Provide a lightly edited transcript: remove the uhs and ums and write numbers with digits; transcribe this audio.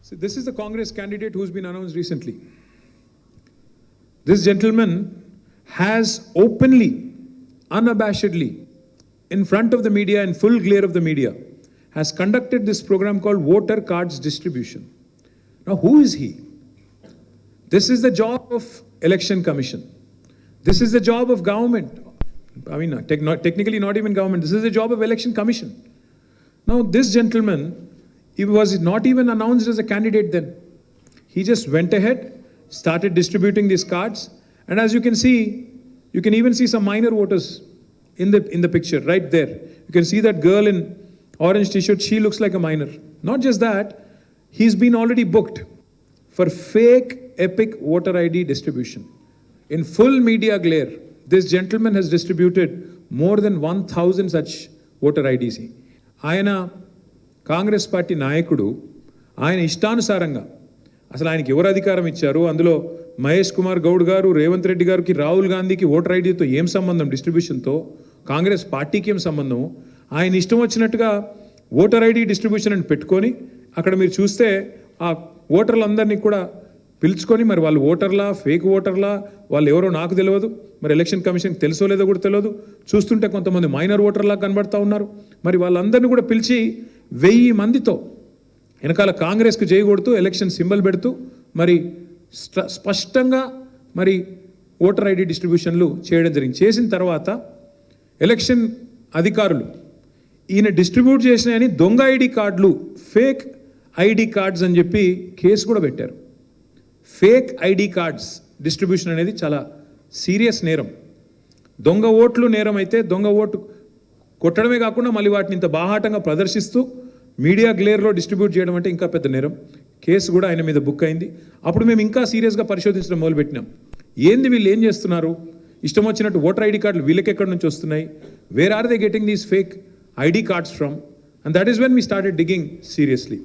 So this is the Congress candidate who's been announced recently. This gentleman has openly, unabashedly, in front of the media, in full glare of the media, has conducted this program called Voter Cards Distribution. Now, who is he? This is the job of Election Commission. This is the job of government. I mean, technically not even government. This is the job of Election Commission. Now, this gentleman, he was not even announced as a candidate then. He just went ahead, started distributing these cards. And as you can see, you can even see some minor voters in the picture right there. You can see that girl in orange t-shirt, she looks like a minor. Not just that, he's been already booked for fake epic voter ID distribution. In full media glare, this gentleman has distributed more than 1,000 such voter IDs. ఆయన Congress party నాయకుడు, ఆయన ఇష్టానుసారంగా అసలు ఆయనకి ఎవరు అధికారం ఇచ్చారు, అందులో మహేష్ కుమార్ గౌడ్ గారు, రేవంత్ రెడ్డి గారికి, రాహుల్ గాంధీకి ఓటర్ ఐడితో ఏం సంబంధం, డిస్ట్రిబ్యూషన్తో కాంగ్రెస్ పార్టీకి ఏం సంబంధం, ఆయన ఇష్టం వచ్చినట్టుగా ఓటర్ ఐడి డిస్ట్రిబ్యూషన్ అని పెట్టుకొని అక్కడ మీరు చూస్తే ఆ ఓటర్లందరినీ కూడా పిలుచుకొని, మరి వాళ్ళు ఓటర్లా ఫేక్ ఓటర్లా వాళ్ళు ఎవరో నాకు తెలియదు, మరి ఎలక్షన్ కమిషన్కి తెలుసో లేదో కూడా తెలియదు, చూస్తుంటే కొంతమంది మైనర్ ఓటర్లా కనబడతా ఉన్నారు. మరి వాళ్ళందరినీ కూడా పిలిచి 1000 మందితో వెనకాల కాంగ్రెస్కు జై కొడుతూ ఎలక్షన్ సింబల్ పెడుతూ మరి స్పష్టంగా మరి ఓటర్ ఐడి డిస్ట్రిబ్యూషన్లు చేయడం జరిగింది. చేసిన తర్వాత ఎలక్షన్ అధికారులు ఈయన డిస్ట్రిబ్యూట్ చేసినాయని దొంగ ఐడి కార్డులు, ఫేక్ ఐడి కార్డ్స్ అని చెప్పి కేసు కూడా పెట్టారు. ఫేక్ ఐడి కార్డ్స్ డిస్ట్రిబ్యూషన్ అనేది చాలా సీరియస్ నేరం. దొంగ ఓట్లు నేరం అయితే దొంగ ఓటు కొట్టడమే కాకుండా మళ్ళీ వాటిని ఇంత బాహాటంగా ప్రదర్శిస్తూ మీడియా గ్లేర్లో డిస్ట్రిబ్యూట్ చేయడం అంటే ఇంకా పెద్ద నేరం. కేసు కూడా ఆయన మీద బుక్ అయింది. అప్పుడు మేము ఇంకా సీరియస్గా పరిశోధించడం మొదలుపెట్టినాం. ఏంది వీళ్ళు ఏం చేస్తున్నారు, ఇష్టం వచ్చినట్టు ఓటర్ ఐడి కార్డులు వీళ్ళకి ఎక్కడి నుంచి వస్తున్నాయి, where are they getting these fake ID cards from, and that is when we started digging seriously.